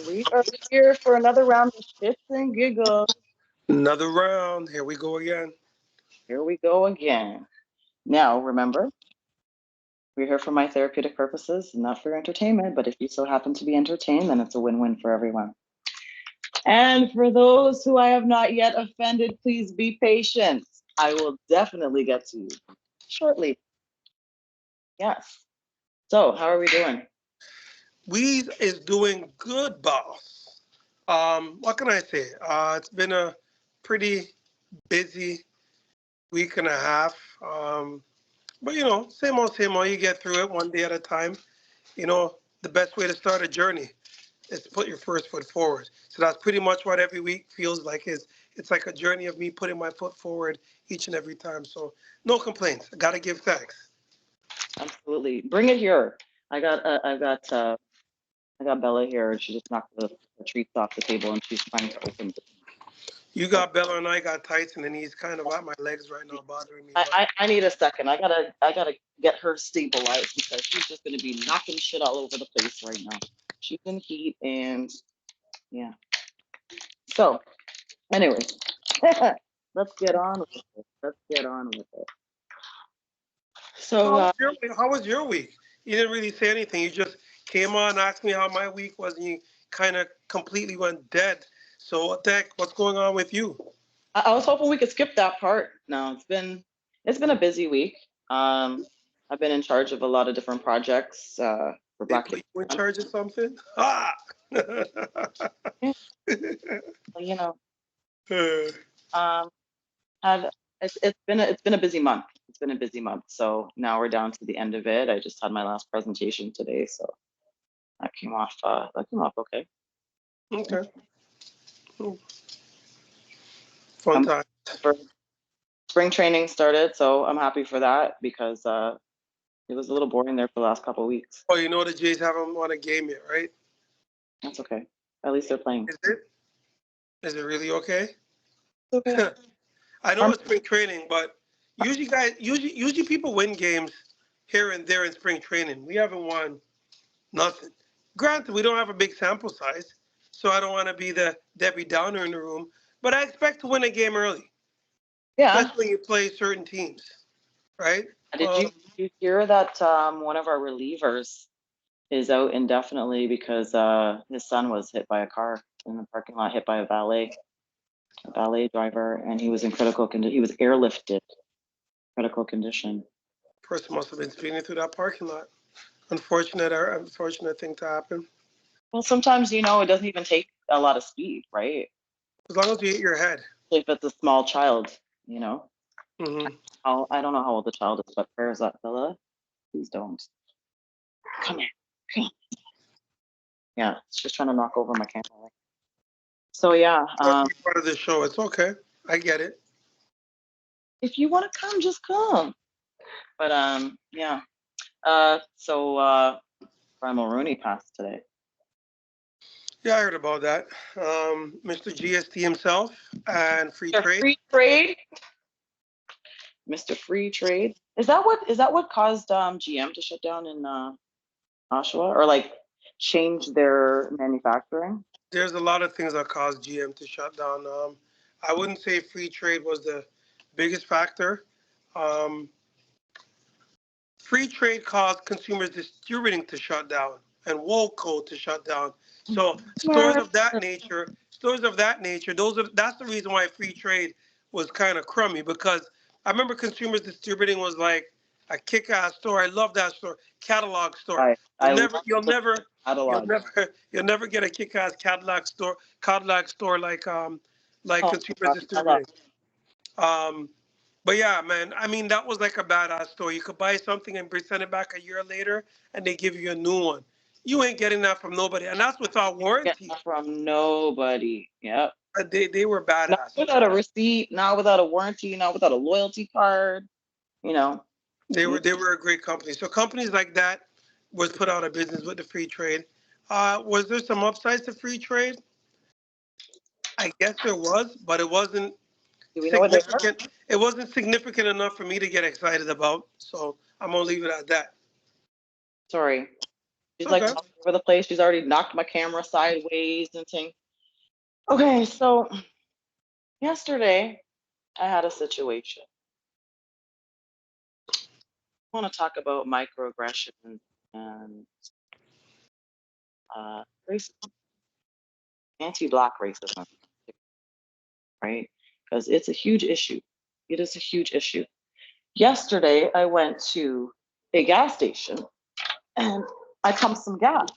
We are here for another round of shits and giggles. Another round. Here we go again. Here we go again. Now, remember, we're here for my therapeutic purposes, not for entertainment, but if you so happen to be entertained, then it's a win-win for everyone. And for those who I have not yet offended, please be patient. I will definitely get to you shortly. Yes. So, how are we doing? Weed is doing good, boss. What can I say? It's been a pretty busy week and a half. But same old, same old. You get through it one day at a time. The best way to start a journey is to put your first foot forward. So that's pretty much what every week feels like. It's like a journey of me putting my foot forward each and every time. So no complaints. I gotta give thanks. Absolutely. Bring it here. I got Bella here, and she just knocked the treats off the table, and she's trying to open it. You got Bella and I got Tyson, and he's kind of at my legs right now, bothering me. I need a second. I gotta get her stabilized because she's just gonna be knocking shit all over the place right now. She's in heat, and yeah. So, anyway, let's get on with it. Let's get on with it. So, How was your week? You didn't really say anything. You just came on, asked me how my week was, and you kind of completely went dead. So what the heck? What's going on with you? I was hoping we could skip that part. No, it's been a busy week. I've been in charge of a lot of different projects for They Black put Kids. you in charge of something? Ah! Yeah, you know, um, have it's been a busy month. It's been a busy month. So now we're down to the end of it. I just had my last presentation today, so that came off. Okay. Okay. Fun Um, time. for spring training started, so I'm happy for that because it was a little boring there for the last couple of weeks. Oh, the Jays haven't won a game yet, right? That's okay. At least they're playing. Is it? Is it really okay? It's okay. I know it's spring training, but usually people win games here and there in spring training. We haven't won nothing. Granted, we don't have a big sample size, so I don't want to be the Debbie Downer in the room, but I expect to win a game early, Yeah. especially when you play certain teams, right? Did you hear that one of our relievers is out indefinitely because his son was hit by a car in the parking lot, hit by a valet driver, and he was in critical condition. He was airlifted, critical condition. Person must have been speeding through that parking lot. Unfortunate thing to happen. Well, sometimes it doesn't even take a lot of speed, right? As long as you hit your head. If it's a small child, you know. Mm-hmm. I don't know how old the child is, but prayers up, Bella. Please don't. Come here. Come on. Yeah, it's just trying to knock over my camera. So yeah. Part of the show. It's okay. I get it. If you want to come, just come. But yeah. So Primal Rooney passed today. Yeah, I heard about that. Mr. GST himself and free trade. Free trade. Mr. Free Trade. Is that what caused GM to shut down in Oshawa or like change their manufacturing? There's a lot of things that caused GM to shut down. I wouldn't say free trade was the biggest factor. Um, Free trade caused consumers distributing to shut down and Woolco to shut down. So stores of that nature, that's the reason why free trade was kind of crummy because I remember consumers distributing was like a kick-ass store. I love that store, catalog store. You'll never get a kick-ass catalog store like consumers distributing. But yeah, man, I mean, that was like a badass store. You could buy something and send it back a year later and they give you a new one. You ain't getting that from nobody. And that's without warranty. From nobody. Yep. They were badass. Not without a receipt, not without a warranty, not without a loyalty card. They were a great company. So companies like that was put out of business with the free trade. Was there some upsides to free trade? I guess there was, but it wasn't significant. It wasn't significant enough for me to get excited about. So I'm gonna leave it at that. Sorry. She's okay. like over the place. She's already knocked my camera sideways and things. Okay, so yesterday I had a situation. I want to talk about microaggressions and racism, anti-Black racism, right? Because it's a huge issue. It is a huge issue. Yesterday, I went to a gas station and I pumped some gas.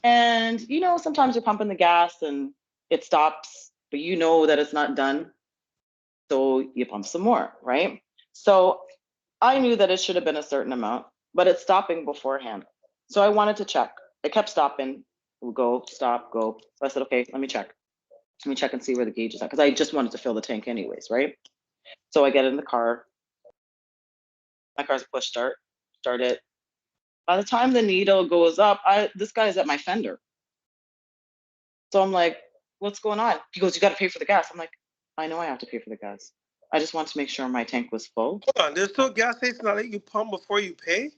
And you know, sometimes you're pumping the gas and it stops, but you know that it's not done. So you pump some more, right? So I knew that it should have been a certain amount, but it's stopping beforehand. So I wanted to check. It kept stopping. We'll go, stop, go. So I said, okay, let me check. Let me check and see where the gauge is at. Because I just wanted to fill the tank anyways, right? So I get in the car. My car's a push start. Start it. By the time the needle goes up, this guy's at my fender. So I'm like, what's going on? He goes, you got to pay for the gas. I'm like, I know I have to pay for the gas. I just want to make sure my tank was full. Hold on, there's still gas stations that let you pump before you pay?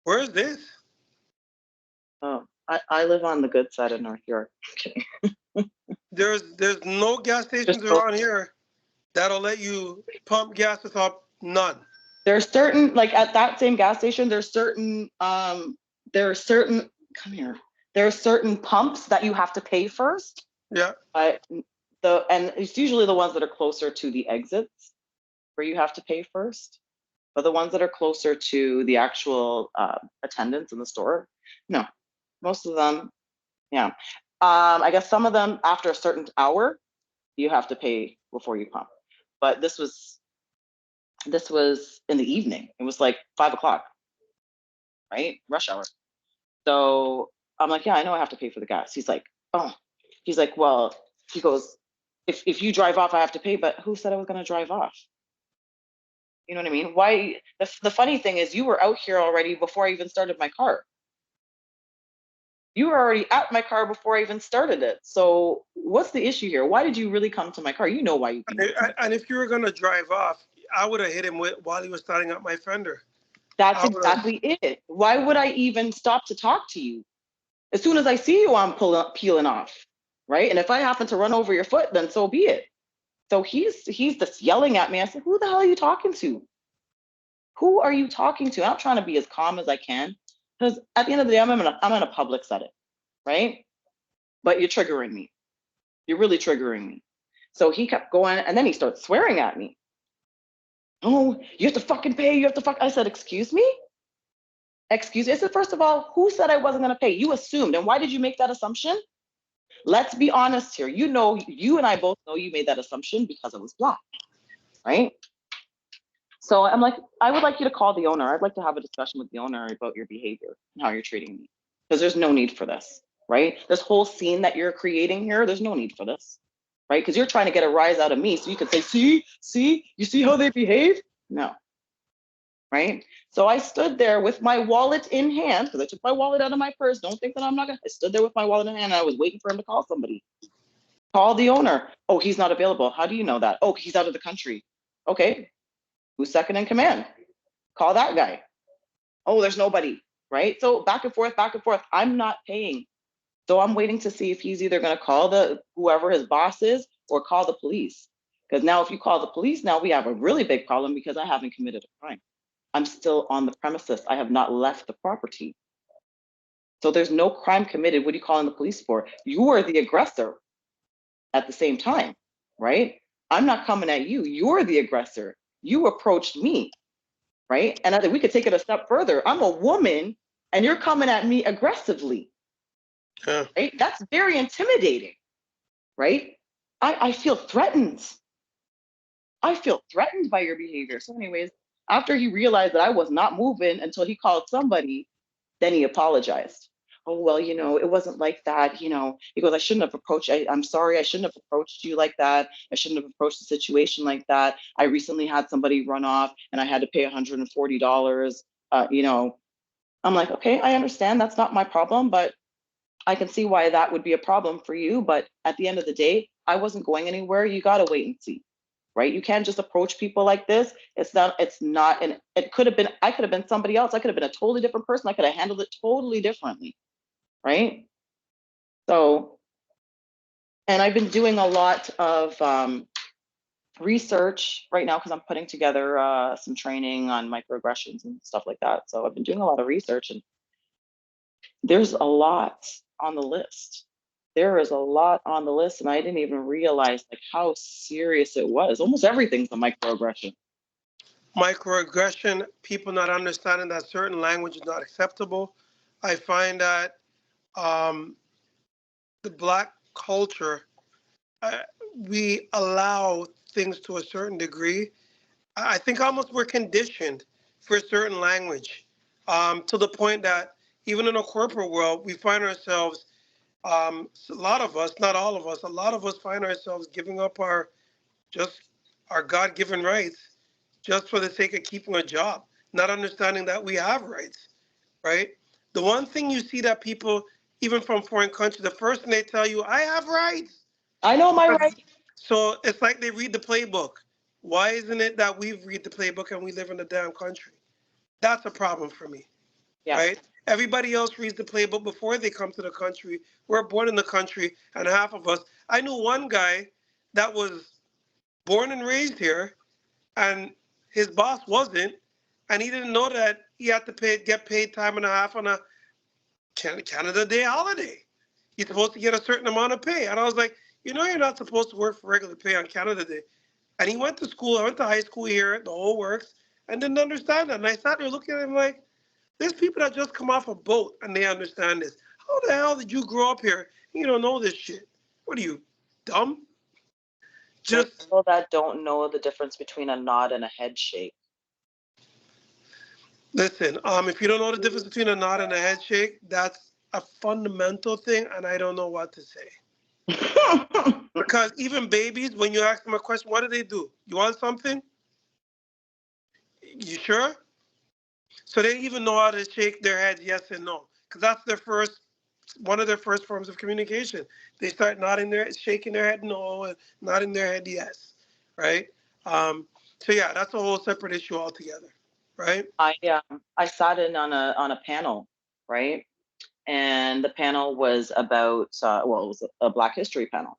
Where is this? Oh, I live on the good side of North York. There's no gas stations around here that'll let you pump gas without none. There's certain, like at that same gas station, there are certain, come here. There are certain pumps that you have to pay first. Yeah. And it's usually the ones that are closer to the exits where you have to pay first. But the ones that are closer to the actual attendants in the store, no. Most of them, yeah. I guess some of them after a certain hour, you have to pay before you pump. But this was in the evening. It was like 5 o'clock, right? Rush hour. So I'm like, yeah, I know I have to pay for the gas. He's like, oh, he's like, well, he goes, if you drive off, I have to pay. But who said I was gonna drive off? You know what I mean? Why? The funny thing is, you were out here already before I even started my car. You were already at my car before I even started it. So what's the issue here? Why did you really come to my car? You know why you came. And if you were gonna drive off, I would have hit him while he was starting up my fender. That's exactly it. Why would I even stop to talk to you? As soon as I see you, I'm peeling off, right? And if I happen to run over your foot, then so be it. So he's just yelling at me. I said, who the hell are you talking to? Who are you talking to? I'm trying to be as calm as I can because at the end of the day, I'm in a public setting, right? But you're triggering me. You're really triggering me. So he kept going, and then he started swearing at me. Oh, you have to fucking pay. You have to fuck. I said, excuse me? Excuse me. I said, first of all, who said I wasn't going to pay? You assumed. And why did you make that assumption? Let's be honest here. You know, you and I both know you made that assumption because it was Black, right? So I'm like, I would like you to call the owner. I'd like to have a discussion with the owner about your behavior and how you're treating me. Because there's no need for this, right? This whole scene that you're creating here, there's no need for this, right? Because you're trying to get a rise out of me so you could say, see, you see how they behave? No, right? So I stood there with my wallet in hand, because I took my wallet out of my purse. Don't think that I'm not gonna, I stood there with my wallet in hand and I was waiting for him to call somebody. Call the owner. Oh, he's not available. How do you know that? Oh, he's out of the country. Okay, who's second in command? Call that guy. Oh, there's nobody, right? So back and forth, back and forth. I'm not paying. So I'm waiting to see if he's either gonna call whoever his boss is or call the police. Because now if you call the police, now we have a really big problem because I haven't committed a crime. I'm still on the premises. I have not left the property. So there's no crime committed. What are you calling the police for? You are the aggressor at the same time, right? I'm not coming at you. You're the aggressor. You approached me, right? And I think we could take it a step further. I'm a woman and you're coming at me aggressively, right? That's very intimidating, right? I feel threatened. I feel threatened by your behavior. So anyways, after he realized that I was not moving until he called somebody, then he apologized. Oh, well, you know, it wasn't like that. You know, he goes, I shouldn't have approached, I'm sorry, I shouldn't have approached you like that. I shouldn't have approached the situation like that. I recently had somebody run off and I had to pay $140. You know, I'm like, okay, I understand. That's not my problem, but I can see why that would be a problem for you. But at the end of the day, I wasn't going anywhere. You got to wait and see, right? You can't just approach people like this. And it could have been, I could have been somebody else. I could have been a totally different person. I could have handled it totally differently. right? So, and I've been doing a lot of research right now because I'm putting together some training on microaggressions and stuff like that. So I've been doing a lot of research, and there's a lot on the list. There is a lot on the list, and I didn't even realize like how serious it was. Almost everything's a microaggression. Microaggression, people not understanding that certain language is not acceptable. I find that um, the Black culture, uh, we allow things to a certain degree. I think almost we're conditioned for a certain language, to the point that even in a corporate world, we find ourselves, a lot of us, not all of us, a lot of us find ourselves giving up just our God-given rights just for the sake of keeping a job, not understanding that we have rights, right? The one thing you see that people, even from foreign countries, the first thing they tell you, I have rights. I know my right. So it's like they read the playbook. Why isn't it that we read the playbook and we live in a damn country? That's a problem for me, Yes, right? Everybody else reads the playbook before they come to the country. We're born in the country, and half of us. I knew one guy that was born and raised here, and his boss wasn't, and he didn't know that he had to get paid time and a half on a Canada Day holiday. You're supposed to get a certain amount of pay, and I was like, you're not supposed to work for regular pay on Canada Day. And he went to school. I went to high school here, the whole works, and didn't understand that. And I sat there looking at him like, there's people that just come off a boat and they understand this. How the hell did you grow up here and you don't know this shit? What are you, dumb? there are Just people that don't know the difference between a nod and a head shake. listen. If you don't know the difference between a nod and a head shake, that's a fundamental thing, and I don't know what to say. Because even babies, when you ask them a question, what do they do? You want something? You sure? So they even know how to shake their head yes and no, because that's one of their first forms of communication. They start shaking their head no, and nodding their head yes, right? Um, so yeah, that's a whole separate issue altogether, right? I sat in on a panel, right? And the panel was about well, it was a Black History panel,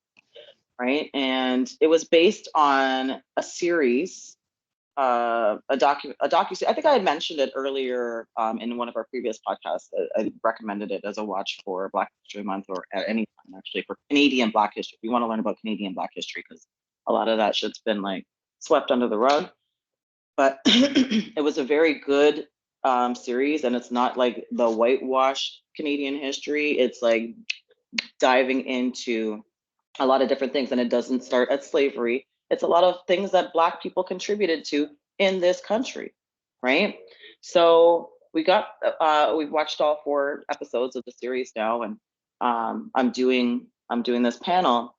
right? And it was based on a series, a docu. I think I had mentioned it earlier in one of our previous podcasts. I recommended it as a watch for Black History Month, or at any time actually, for Canadian Black history. If you want to learn about Canadian Black history, because a lot of that shit's been like swept under the rug. But it was a very good series, and it's not like the whitewash Canadian history. It's like diving into a lot of different things, and it doesn't start at slavery. It's a lot of things that Black people contributed to in this country, right? So we've watched all 4 episodes of the series now, and I'm doing this panel,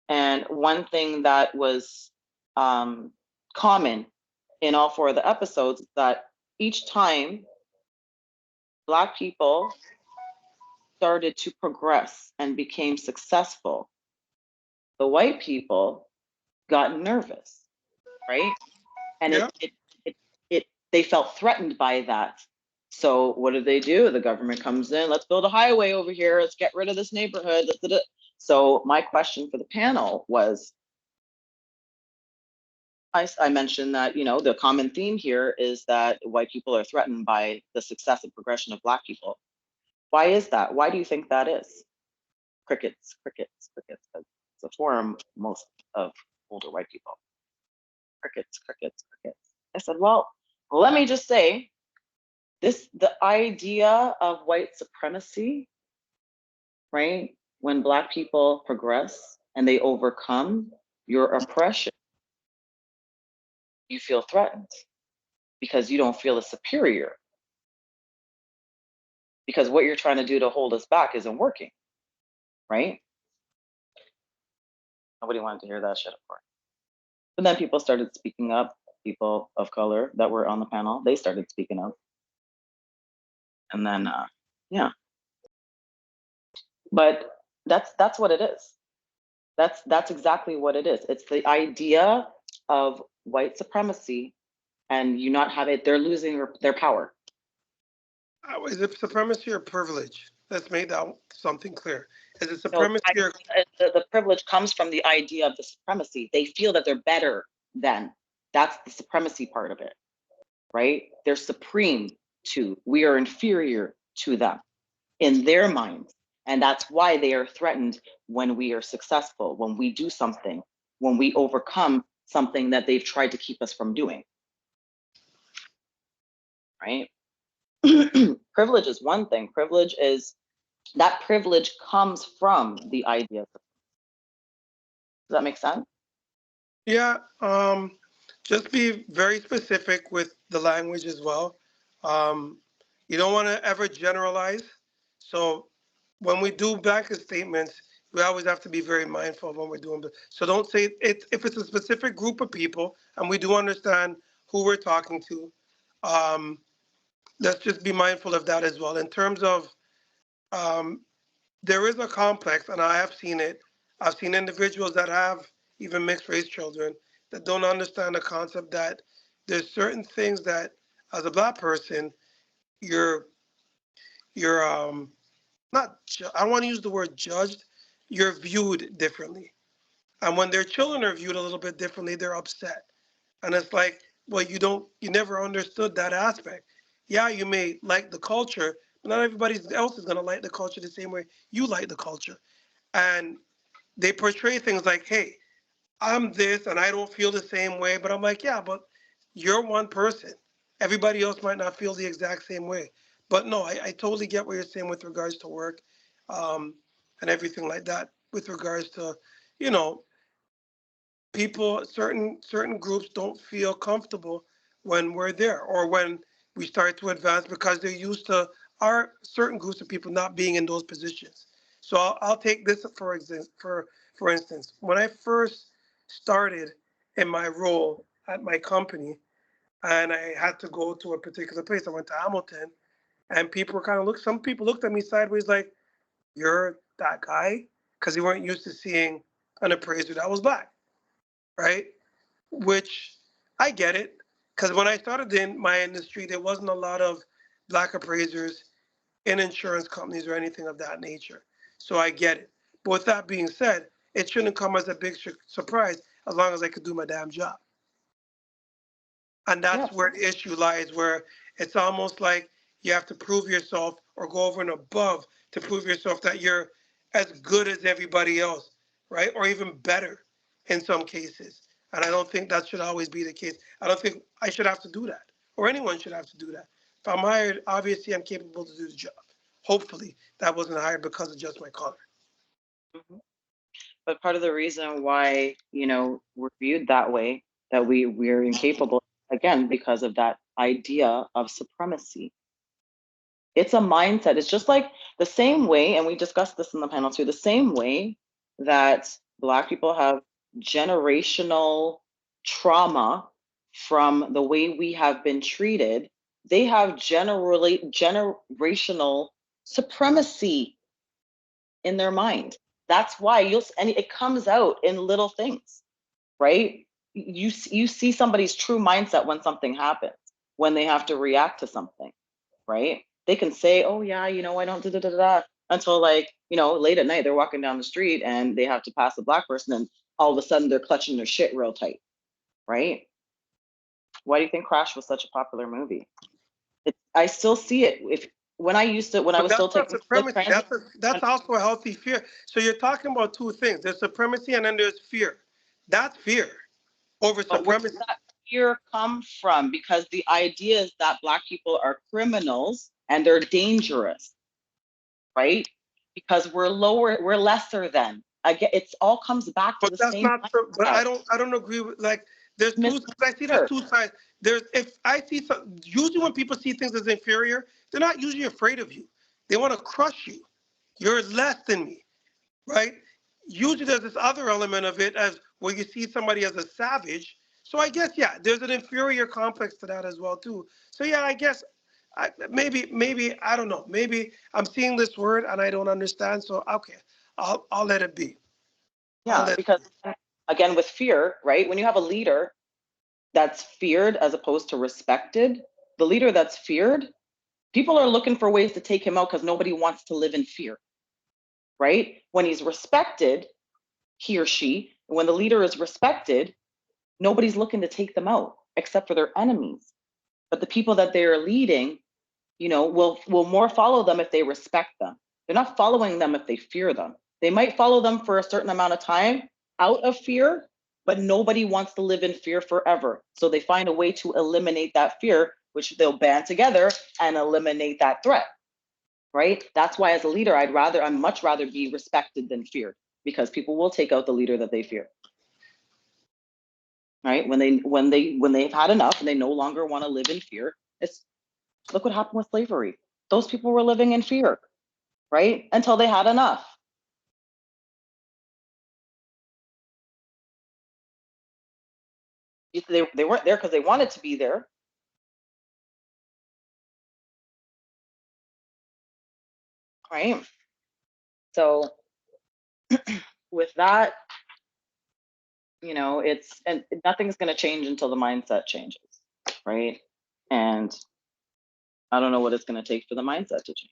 and one thing that was common in all 4 of the episodes is that each time Black people started to progress and became successful, the white people got nervous, right? And Yeah. it they felt threatened by that. So what do? The government comes in, let's build a highway over here, let's get rid of this neighborhood. So my question for the panel was, I mentioned that, the common theme here is that white people are threatened by the success and progression of Black people. Why is that? Why do you think that is? Crickets, crickets, crickets. It's a form most of older white people. Crickets, crickets, crickets. I said, well, let me just say the idea of white supremacy, right? When Black people progress and they overcome your oppression, you feel threatened because you don't feel as superior, because what you're trying to do to hold us back isn't working, right? Nobody wanted to hear that shit, of course. But then people started speaking up. People of color that were on the panel, they started speaking up. And then, yeah, but that's what it is. That's exactly what it is. It's the idea of white supremacy, and you not have it. They're losing their power. Is it supremacy or privilege? Let's make that something clear. Is it No, supremacy or the privilege comes from the idea of the supremacy. They feel that they're better than. That's the supremacy part of it, right? They're supreme to, we are inferior to them in their minds. And that's why they are threatened when we are successful, when we do something, when we overcome something that they've tried to keep us from doing, right? Privilege is one thing. Privilege is, that privilege comes from the idea. Does that make sense? yeah? Just be very specific with the language as well. Um, you don't want to ever generalize. So when we do blanket statements, we always have to be very mindful when we're doing this. So don't say it if it's a specific group of people, and we do understand who we're talking to. Um, let's just be mindful of that as well. In terms of um, there is a complex, and I have seen it. I've seen individuals that have even mixed race children that don't understand the concept that there's certain things that, as a black person, you're you're not. I don't want to use the word judged. You're viewed differently, and when their children are viewed a little bit differently, they're upset. And it's like, well, you never understood that aspect. Yeah, you may like the culture, but not everybody else is gonna like the culture the same way you like the culture. And they portray things like, hey, I'm this and I don't feel the same way. But I'm like, yeah, but you're one person. Everybody else might not feel the exact same way. But no, I totally get what you're saying with regards to work um, and everything like that, with regards to, you know, people, certain groups don't feel comfortable when we're there or when we start to advance because they're used to our certain groups of people not being in those positions. So I'll take this for instance. When I first started in my role at my company and I had to go to a particular place, I went to Hamilton, and people were kind of some people looked at me sideways like, you're that guy, because they weren't used to seeing an appraiser that was black, right? Which I get it, because when I started in my industry, there wasn't a lot of black appraisers in insurance companies or anything of that nature. So I get it. But with that being said, it shouldn't come as a big surprise as long as I could do my damn job. And Yeah. that's where the issue lies, where it's almost like you have to prove yourself or go over and above to prove yourself that you're as good as everybody else, right? Or even better in some cases. And I don't think that should always be the case. I don't think I should have to do that, or anyone should have to do that. If I'm hired, obviously I'm capable to do the job. Hopefully, that wasn't hired because of just my color. Mhm. But part of the reason why, we're viewed that way, that we're incapable, again, because of that idea of supremacy. It's a mindset. It's just like the same way, and we discussed this in the panel too, the same way that Black people have generational trauma from the way we have been treated, they have generational supremacy in their mind. That's why and it comes out in little things, right? You see somebody's true mindset when something happens, when they have to react to something, right? They can say, "Oh yeah, I don't da da da da," until like late at night they're walking down the street and they have to pass a Black person, and all of a sudden they're clutching their shit real tight, right? Why do you think Crash was such a popular movie? I still see it. If when I But was still that's not taking public supremacy. transit. That's also a healthy fear. So you're talking about two things. There's supremacy and then there's fear. That's fear over But where supremacy. does that fear come from? Because the idea is that Black people are criminals and they're dangerous, right? Because we're lesser than. I get it's all comes back to But the that's same not so. But mindset. I don't agree with like. There's two. Miss 'Cause I see there's Fear. two sides. There's if I see some. Usually when people see things as inferior, they're not usually afraid of you. They want to crush you. You're less than me, right? Usually there's this other element of it as where you see somebody as a savage. So I guess yeah, there's an inferior complex to that as well too. So yeah, I guess maybe I don't know. Maybe I'm seeing this word and I don't understand. So okay, I'll let it be. I'll Yeah, let it because be. again, with fear, right? When you have a leader that's feared as opposed to respected, the leader that's feared People are looking for ways to take him out because nobody wants to live in fear, right? When he's respected, he or she, when the leader is respected, nobody's looking to take them out except for their enemies. But the people that they're leading, will more follow them if they respect them. They're not following them if they fear them. They might follow them for a certain amount of time out of fear, but nobody wants to live in fear forever. So they find a way to eliminate that fear, which they'll band together and eliminate that threat, right? That's why as a leader, I'd much rather be respected than feared, because people will take out the leader that they fear. Right? When they've had enough and they no longer want to live in fear, look what happened with slavery. Those people were living in fear, right? Until they had enough. They weren't there because they wanted to be there. Right? So with that, and nothing's going to change until the mindset changes, right? And I don't know what it's going to take for the mindset to change.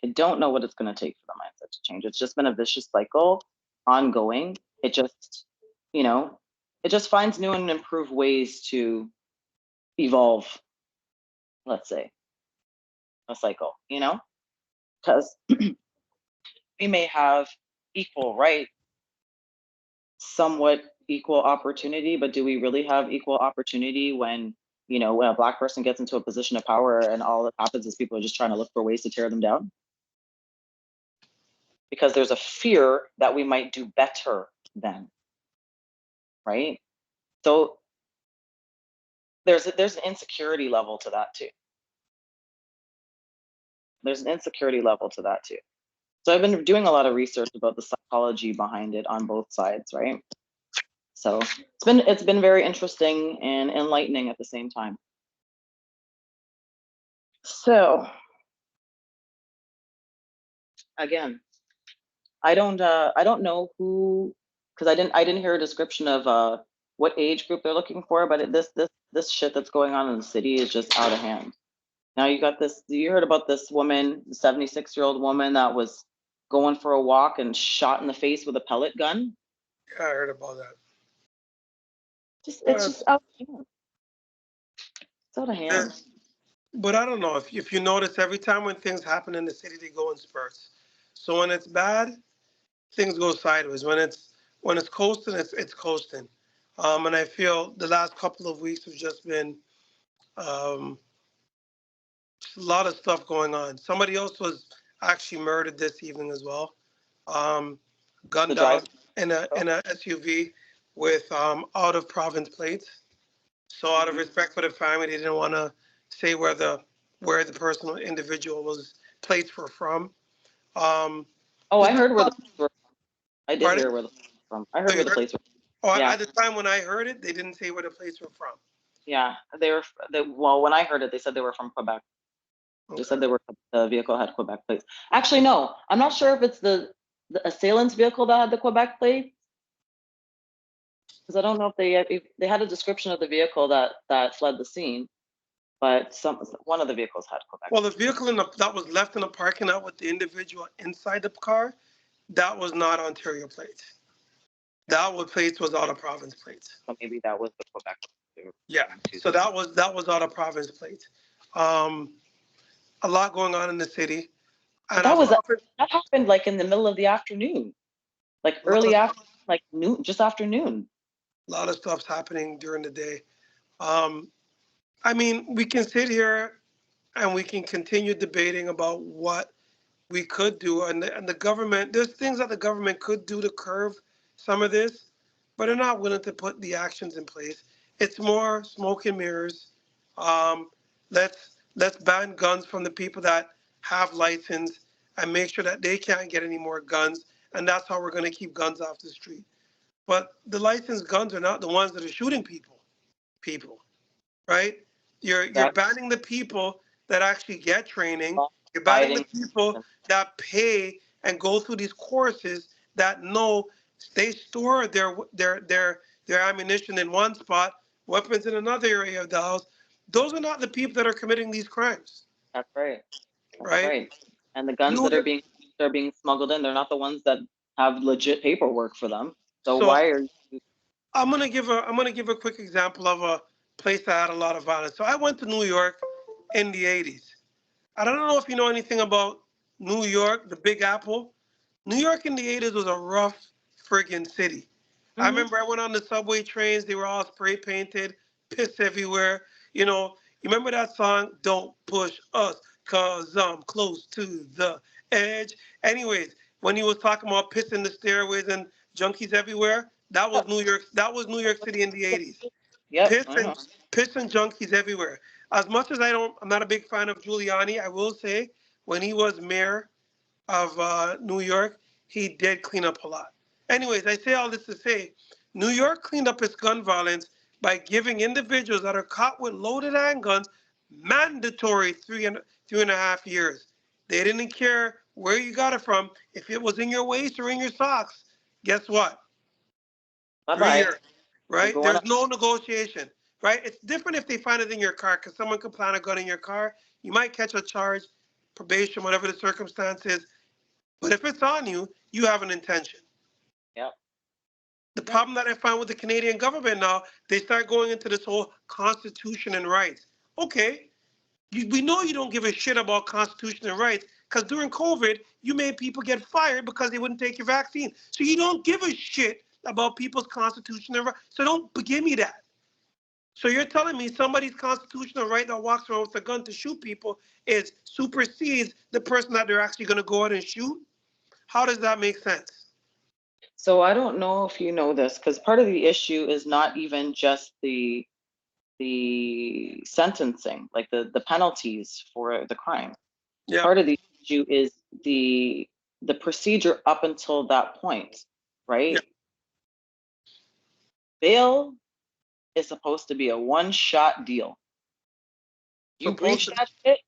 I don't know what it's going to take for the mindset to change. It's just been a vicious cycle, ongoing. It just finds new and improved ways to evolve, let's say, a cycle, because we may have equal right, somewhat equal opportunity, but do we really have equal opportunity when a Black person gets into a position of power and all that happens is people are just trying to look for ways to tear them down? Because there's a fear that we might do better than, right? So there's an insecurity level to that too. So I've been doing a lot of research about the psychology behind it on both sides, right? So it's been very interesting and enlightening at the same time. So again, I don't know who, because I didn't hear a description of what age group they're looking for, but this shit that's going on in the city is just out of hand. Now you got this. You heard about this woman, the 76-year-old woman that was going for a walk and shot in the face with a pellet gun? Yeah, I heard about that. It's just out of hand. It's out of hand. But I don't know if you notice, every time when things happen in the city, they go in spurts. So when it's bad, things go sideways. When it's coasting, it's coasting. And I feel the last couple of weeks have just been um, a lot of stuff going on. Somebody else was actually murdered this evening as well, gunned down in a SUV with out of province plates. So out of respect for the family, they didn't want to say where the personal individual was plates were from. Um, I heard where the plates were from. I did pardon? hear where the plates were from. I heard where the plates were from. Oh, Yeah. at the time when I heard it, they didn't say where the plates were from. Yeah, well, when I heard it, they said they were from Quebec. They said the vehicle had Quebec plates. Actually, no, I'm not sure if it's the assailant's vehicle that had the Quebec plate, because I don't know if they had a description of the vehicle that fled the scene, but one of the vehicles had Quebec. Well, the vehicle that was left in the parking lot with the individual inside the car, that was not Ontario plates. That plates was out of province plates. So maybe that was the Quebec. Yeah. So that was out of province plates. A lot going on in the city. And that happened like in the middle of the afternoon, like early after, like noon, just after noon. A lot of stuff's happening during the day. I mean, we can sit here and we can continue debating about what we could do, and the government. There's things that the government could do to curb some of this, but they're not willing to put the actions in place. It's more smoke and mirrors. Um, let's ban guns from the people that have license and make sure that they can't get any more guns, and that's how we're going to keep guns off the street. But the licensed guns are not the ones that are shooting people. Right? You're banning the people that actually get training. You're banning the people that pay and go through these courses that know they store their ammunition in one spot, weapons in another area of the house. those are not the people that are committing these crimes, That's right. That's right? right. And the guns New that York. are being smuggled in, they're not the ones that have legit paperwork for them. So So why are you? I'm gonna give a quick example of a place that had a lot of violence. So I went to New York in the 80s. I don't know if you know anything about New York, the Big Apple. New York in the 80s was a rough friggin' city. I Mhm. remember I went on the subway trains, they were all spray painted, piss everywhere. You remember that song, Don't Push Us, cause I'm close to the edge. Anyways, when he was talking about piss in the stairways and junkies everywhere, Yep. That was New York City in the 80s. Yep. Piss I and know. piss and junkies everywhere. As much as I'm not a big fan of Giuliani. I will say when he was mayor of New York, he did clean up a lot. Anyways, I say all this to say, New York cleaned up its gun violence by giving individuals that are caught with loaded handguns mandatory 3.5 years. They didn't care where you got it from. If it was in your waist or in your socks, guess what? Bye three bye. years, You're right? going There's up. no negotiation, right? It's different if they find it in your car because someone could plant a gun in your car. You might catch a charge, probation, whatever the circumstance is. But if it's on you, you have an intention. Yep. The Yep. problem that I find with the Canadian government now, they start going into this whole constitution and rights. Okay, we know you don't give a shit about constitution and rights because during COVID, you made people get fired because they wouldn't take your vaccine. So you don't give a shit about people's constitution and rights. So don't give me that. So you're telling me somebody's constitutional right that walks around with a gun to shoot people is supersedes the person that they're actually going to go out and shoot? How does that make sense? So I don't know if you know this, because part of the issue is not even just the sentencing, like the penalties for the crime. Yeah, Part of the issue is the procedure up until that point, yeah. right? Bail is supposed to be a one-shot deal. You breach Supposed to. that shit,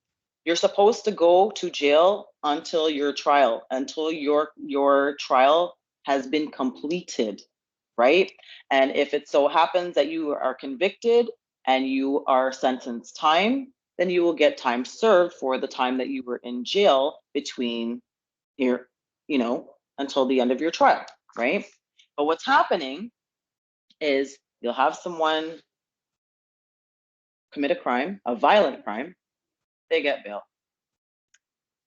you're supposed to go to jail until your trial, until your trial has been completed, right? And if it so happens that you are convicted and you are sentenced time, then you will get time served for the time that you were in jail between your, until the end of your trial, right? But what's happening is you'll have someone commit a crime, a violent crime, they get bail.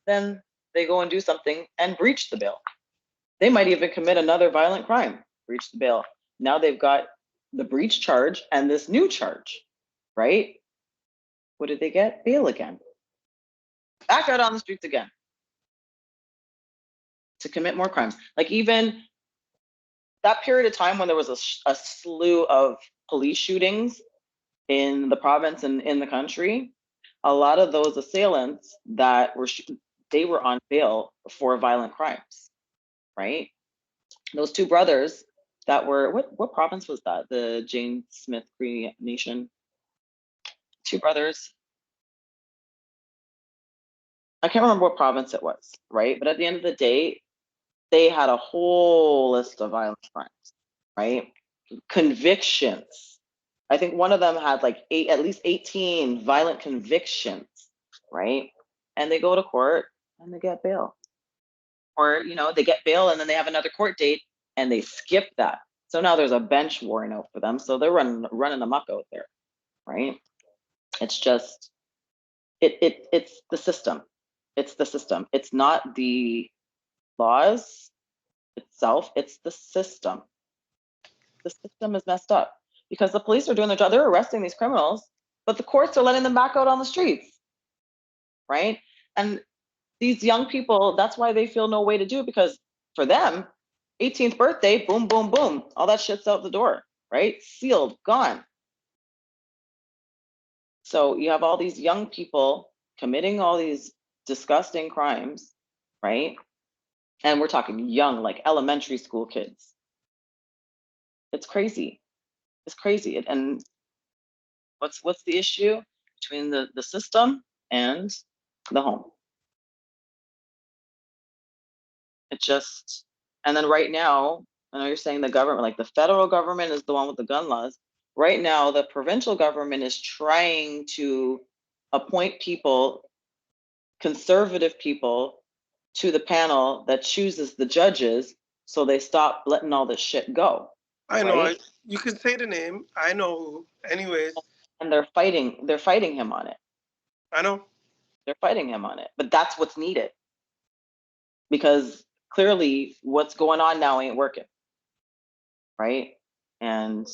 Then they go and do something and breach the bail. They might even commit another violent crime, breach the bail. Now they've got the breach charge and this new charge, right? What did they get? Bail again. Back out on the streets again to commit more crimes. Like even that period of time when there was a slew of police shootings in the province and in the country, a lot of those assailants that they were on bail for violent crimes, right? Those two brothers that were what province was that? The Jane Smith Cree Nation. Two brothers. I can't remember what province it was, right? But at the end of the day, they had a whole list of violent crimes, right? Convictions. I think one of them had like at least 18 violent convictions, right? And they go to court and they get bail. Or, they get bail and then they have another court date and they skip that. So now there's a bench warrant out for them. So they're running amok out there, right? It's just it's the system. It's the system. It's not the laws itself, it's the system. The system is messed up because the police are doing their job. They're arresting these criminals, but the courts are letting them back out on the streets, right? And these young people, that's why they feel no way to do it, because for them, 18th birthday, boom, boom, boom, all that shit's out the door, right? Sealed, gone. So you have all these young people committing all these disgusting crimes, right? And we're talking young, like elementary school kids. It's crazy. It's crazy. And what's the issue between the system and the home? It just, and then right now, I know you're saying the government, like the federal government is the one with the gun laws. Right now, the provincial government is trying to appoint people, conservative people, to the panel that chooses the judges, so they stop letting all this shit go, I know. right? You can say the name. I know who. Anyways, And they're fighting him on it. I know. They're fighting him on it. But that's what's needed, because clearly what's going on now ain't working, right? And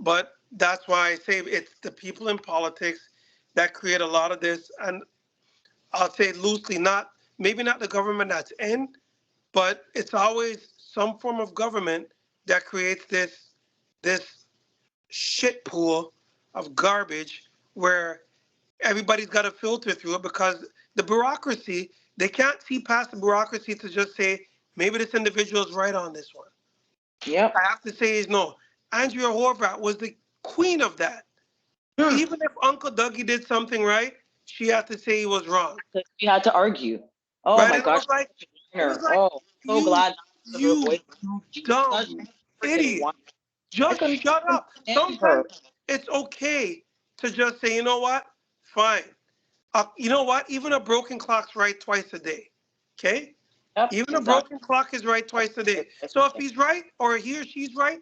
But that's why I say it's the people in politics that create a lot of this. And I'll say loosely, not maybe not the government that's in, but it's always some form of government that creates this shit pool of garbage where everybody's got to filter through it because the bureaucracy, they can't see past the bureaucracy to just say maybe this individual is right on this one. yep. I have to say is no. Andrea Horvath was the queen of that. Even if Uncle Dougie did something right, she had to say he was wrong. We had to argue. Oh Right? my And gosh. it was like, Oh, so you, glad her you voice. Such dumb a freaking idiot. one. I Just couldn't shut up. stand her. Sometimes it's okay to just say, you know what? Fine. You know what? Even a broken clock's right twice a day. Okay? Yep, Even a exactly. broken clock is right twice a day. So if he's right or he or she's right,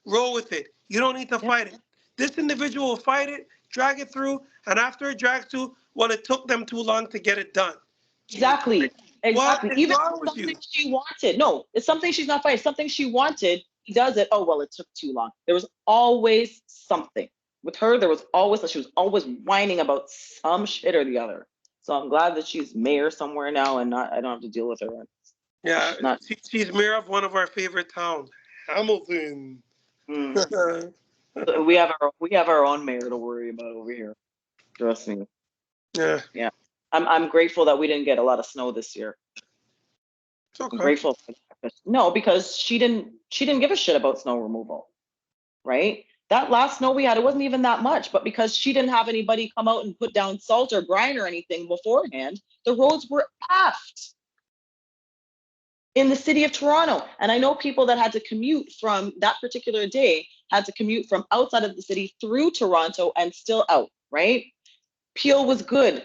roll with it. You don't need to Yep, fight it. This individual will fight it, drag it through, and after it drags through, well, it took them too long to get it done. exactly. What Exactly. is Even wrong with something you? she wanted. No, it's something she's not fighting. Something she wanted. He does it. Oh well, it took too long. There was always something with her. There was always, she was always whining about some shit or the other. So I'm glad that she's mayor somewhere now, and not, I don't have to deal with her. Yeah, Not. she's mayor of one of our favorite towns, Hamilton. Mm. We have our own mayor to worry about over here. Trust me. Yeah, Yeah. I'm grateful that we didn't get a lot of snow this year. it's I'm okay. grateful for that. No, because she didn't give a shit about snow removal, right? That last snow we had, it wasn't even that much, but because she didn't have anybody come out and put down salt or brine or anything beforehand, the roads were effed in the city of Toronto. And I know people that had to commute from that particular day, had to commute from outside of the city through Toronto and still out, right? Peel was good.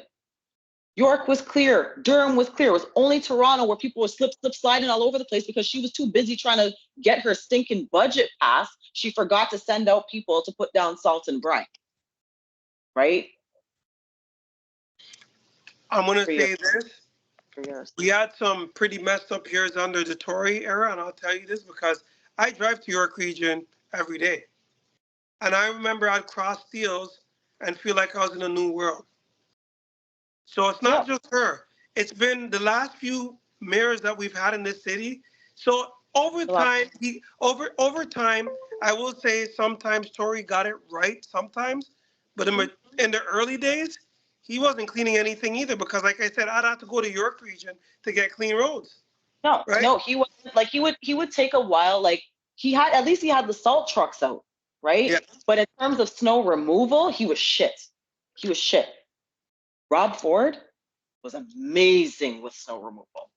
York was clear. Durham was clear. It was only Toronto where people were sliding all over the place because she was too busy trying to get her stinking budget passed. She forgot to send out people to put down salt and brine, right? I'm gonna For your, say this. for yours. We had some pretty messed up years under the Tory era, and I'll tell you this because I drive to York Region every day. And I remember I'd cross Steeles and feel like I was in a new world. So it's not Yep. just her. It's been the last few mayors that we've had in this city. So over time, over time, I will say sometimes Tory got it right sometimes, but in the early days, he wasn't cleaning anything either because, like I said, I'd have to go to York Region to get clean roads, No, right? no, he was like he would take a while. Like at least he had the salt trucks out, Yeah. right? But in terms of snow removal, he was shit. He was shit. Rob Ford was amazing with snow removal.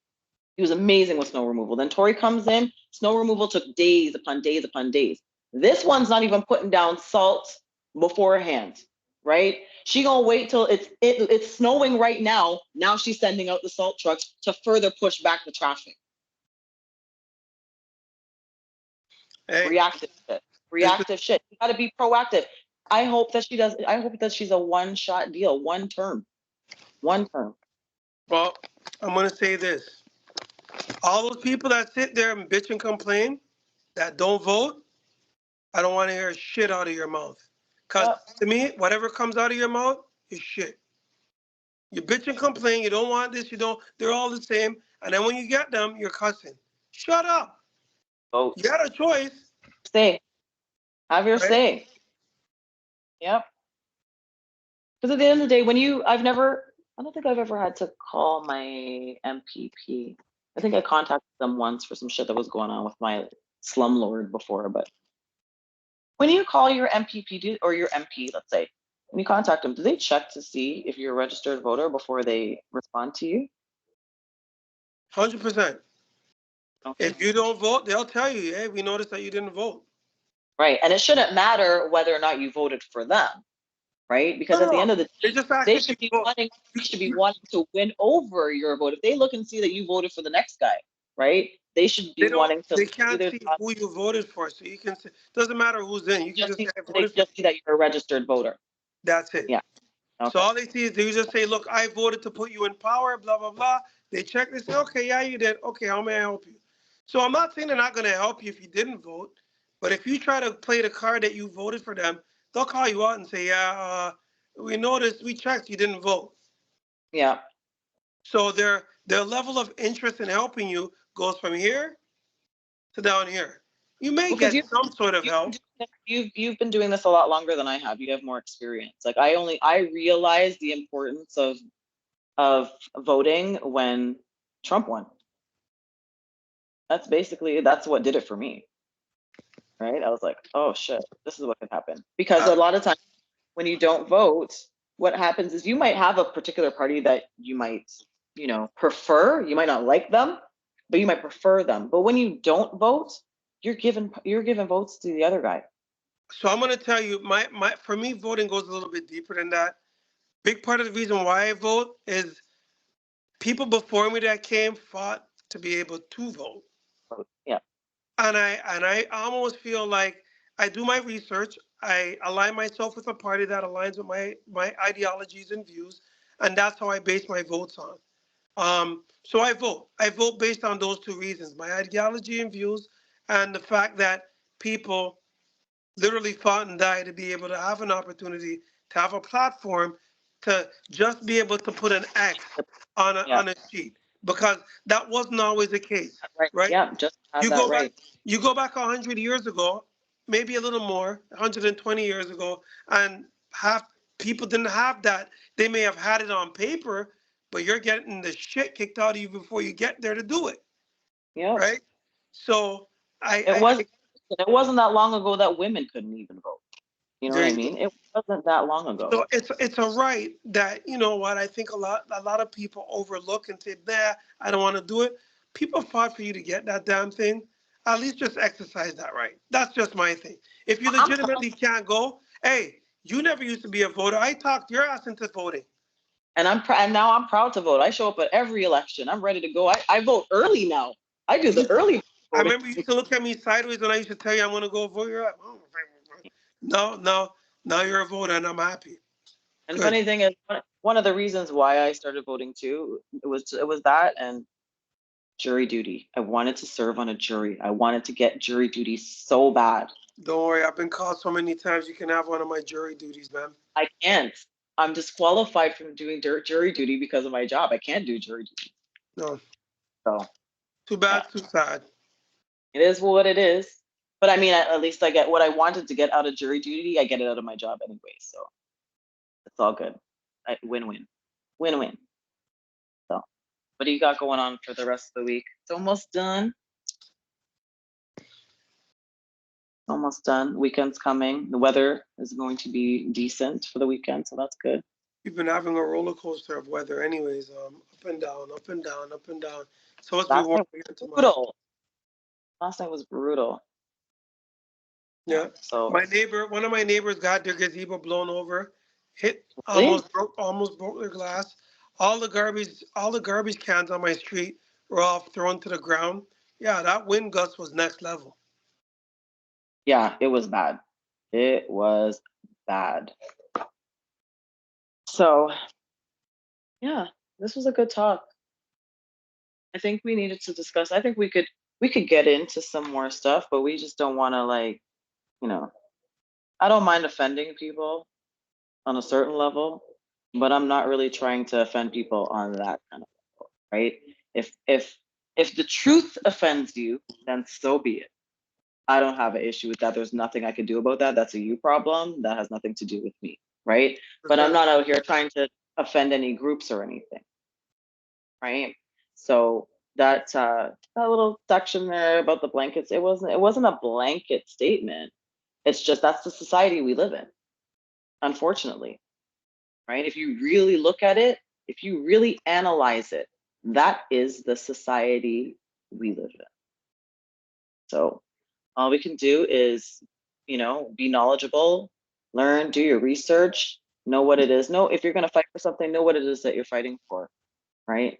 He was amazing with snow removal. Then Tory comes in, snow removal took days upon days upon days. This one's not even putting down salt beforehand, right? She gonna wait till it's snowing right now. Now she's sending out the salt trucks to further push back the traffic. Hey, Reactive shit. this is Reactive shit. You gotta be proactive. I hope that she does. I hope that she's a one-shot deal, one term, one term. well. I'm gonna say this. All those people that sit there and bitch and complain that don't vote, I don't want to hear shit out of your mouth. Because Yep. to me, whatever comes out of your mouth is shit. You bitch and complain, you don't want this, you don't, they're all the same. And then when you get them, you're cussing. Shut up. You Vote. got a choice, Say. Have your right? say. Yep. Because at the end of the day, I don't think I've ever had to call my MPP. I think I contacted them once for some shit that was going on with my slumlord before. But when you call your MPP or your MP, let's say, when you contact them, do they check to see if you're a registered voter before they respond to you? 100%. Okay. If you don't vote, they'll tell you, hey, we noticed that you didn't vote. Right. And it shouldn't matter whether or not you voted for them, right? Because No, at no, the no. end of the They day, just ask they if you should be vote. wanting to win over your vote. If they look and see that you voted for the next guy, right? They should be They don't. wanting to They see can't their see thoughts. who you voted for, so you can say doesn't matter who's in. You can just say I They voted for. just see that you're a registered voter. That's it. Yeah. So Okay. all they see is they just say, "Look, I voted to put you in power." Blah blah blah. They check. They say, "Okay, yeah, you did. Okay, how may I help you?" So I'm not saying they're not going to help you if you didn't vote, but if you try to play the card that you voted for them, they'll call you out and say, "Yeah, we noticed. We checked. You didn't vote." Yeah. So their level of interest in helping you goes from here to down here. You may Because get some sort of you've been help. doing you've been doing this a lot longer than I have. You have more experience. Like I realized the importance of voting when Trump won. That's what did it for me, right? I was like, oh shit, this is what could happen. Because Uh, a lot of times when you don't vote, what happens is you might have a particular party that you might, prefer. You might not like them, but you might prefer them. But when you don't vote, you're giving votes to the other guy. so I'm going to tell you, my for me, voting goes a little bit deeper than that. Big part of the reason why I vote is people before me that came fought to be able to vote. Vote. Yeah. And I almost feel like I do my research. I align myself with a party that aligns with my ideologies and views, and that's how I base my votes on. So I vote. I vote based on those two reasons: my ideology and views, and the fact that people literally fought and died to be able to have an opportunity to have a platform to just be able to put an X on a Yeah. on a sheet, because that wasn't always the case, Right. right? Yeah. Just have You that go back right. you go back 100 years ago, maybe a little more, 120 years ago, and half people didn't have that. They may have had it on paper, but you're getting the shit kicked out of you before you get there to do it, Yep. right? So I, It I, was. I It wasn't that long ago that women couldn't even vote. You know what there I you go. mean? It wasn't that long ago. So it's a right that, you know what, I think a lot of people overlook and say, nah, I don't want to do it. People fought for you to get that damn thing. At least just exercise that right. That's just my thing. If you I'm proud, legitimately can't go, hey, you never used to be a voter. I talked your ass into voting. and now I'm proud to vote. I show up at every election. I'm ready to go. I vote early now. I do the early I voting. remember you used to look at me sideways when I used to tell you I'm going to go vote. You're like, oh, no, no, now you're a voter and I'm happy. And Good. funny thing is, one of the reasons why I started voting too, it was that and jury duty. I wanted to serve on a jury. I wanted to get jury duty so bad. Don't worry. I've been called so many times. You can have one of my jury duties, man. I can't. I'm disqualified from doing jury duty because of my job. I can't do jury duty. No, So too yeah, bad, too sad. it is what it is. But I mean, at least I get what I wanted to get out of jury duty. I get it out of my job anyway. So it's all good. Win-win. Win-win. So what do you got going on for the rest of the week? It's almost done. Almost done. Weekend's coming. The weather is going to be decent for the weekend, so that's good. We've been having a roller coaster of weather, anyways. Up and down, up and down, up and down. It's supposed to be Last warm night again was tomorrow. brutal. Last night was brutal. Yeah. Yeah. So One of my neighbors got their gazebo blown over, hit, really, almost broke their glass. All the garbage cans on my street were all thrown to the ground. Yeah, that wind gust was next level. yeah, it was bad. It was bad. So yeah, this was a good talk. I think we needed to discuss. I think we could get into some more stuff, but we just don't want to you know, I don't mind offending people on a certain level, but I'm not really trying to offend people on that kind of level, right? If the truth offends you, then so be it. I don't have an issue with that. There's nothing I can do about that. That's a you problem. That has nothing to do with me, right? For But I'm sure. not out here trying to offend any groups or anything, right? So that little section there about the blankets, it wasn't a blanket statement. It's just that's the society we live in, unfortunately, right? If you really look at it, if you really analyze it, that is the society we live in. So all we can do is, be knowledgeable, learn, do your research, know what it is. Know if you're going to fight for something, know what it is that you're fighting for, right?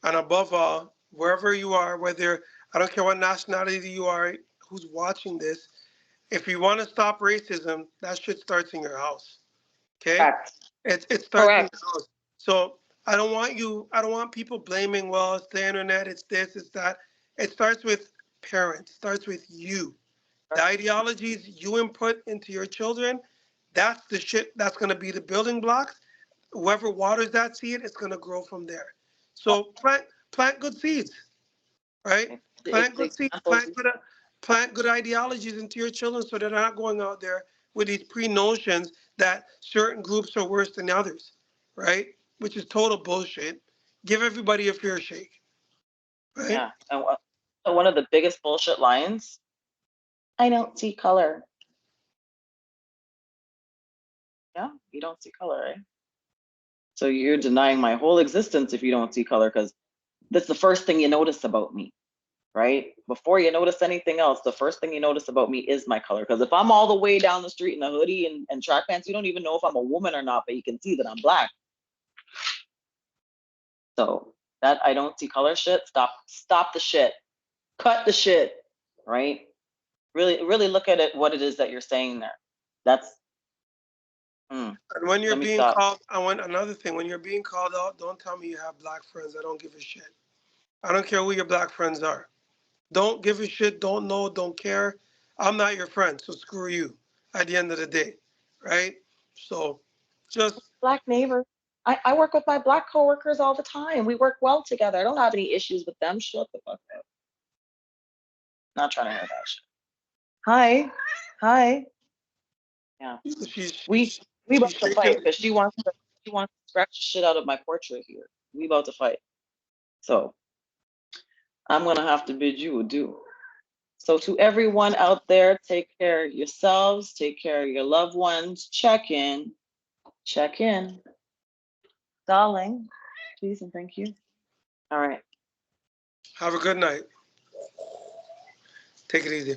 And above all, wherever you are, whether I don't care what nationality you are, who's watching this, if you want to stop racism, that shit starts in your house. Okay? Correct. It starts in Correct. your house. So I don't want people blaming, well, it's the internet, it's this, it's that. It starts with parents, it starts with you. The ideologies you input into your children, that's the shit that's going to be the building blocks. Whoever waters that seed, it's going to grow from there. So plant good seeds, right? It's Plant the good seeds, examples. plant good ideologies into your children so they're not going out there with these pre-notions that certain groups are worse than others, right? Which is total bullshit. Give everybody a fair shake, right? Yeah. And one of the biggest bullshit lines, I don't see color. Yeah, you don't see color, right? So you're denying my whole existence if you don't see color, because that's the first thing you notice about me, right? Before you notice anything else, the first thing you notice about me is my color. Because if I'm all the way down the street in a hoodie and track pants, you don't even know if I'm a woman or not, but you can see that I'm black. So that I don't see color shit, stop the shit. Cut the shit, right? Really look at it, what it is that you're saying there. That's And when you're let me being stop. called, I want another thing. When you're being called out, don't tell me you have black friends. I don't give a shit. I don't care who your black friends are. Don't give a shit. Don't know. Don't care. I'm not your friend, so screw you. At the end of the day, right? So, just Black neighbor. I work with my black coworkers all the time. We work well together. I don't have any issues with them. Shut the fuck up. Not trying to hear that shit. Hi. Hi. Yeah. she's We she's we about she's to fight shaking. because she wants to scratch the shit out of my portrait here. We about to fight. So I'm gonna have to bid you adieu. So to everyone out there, take care of yourselves, take care of your loved ones, check in. Check in. Darling. Please and thank you. All right. Have a good night. Take it easy.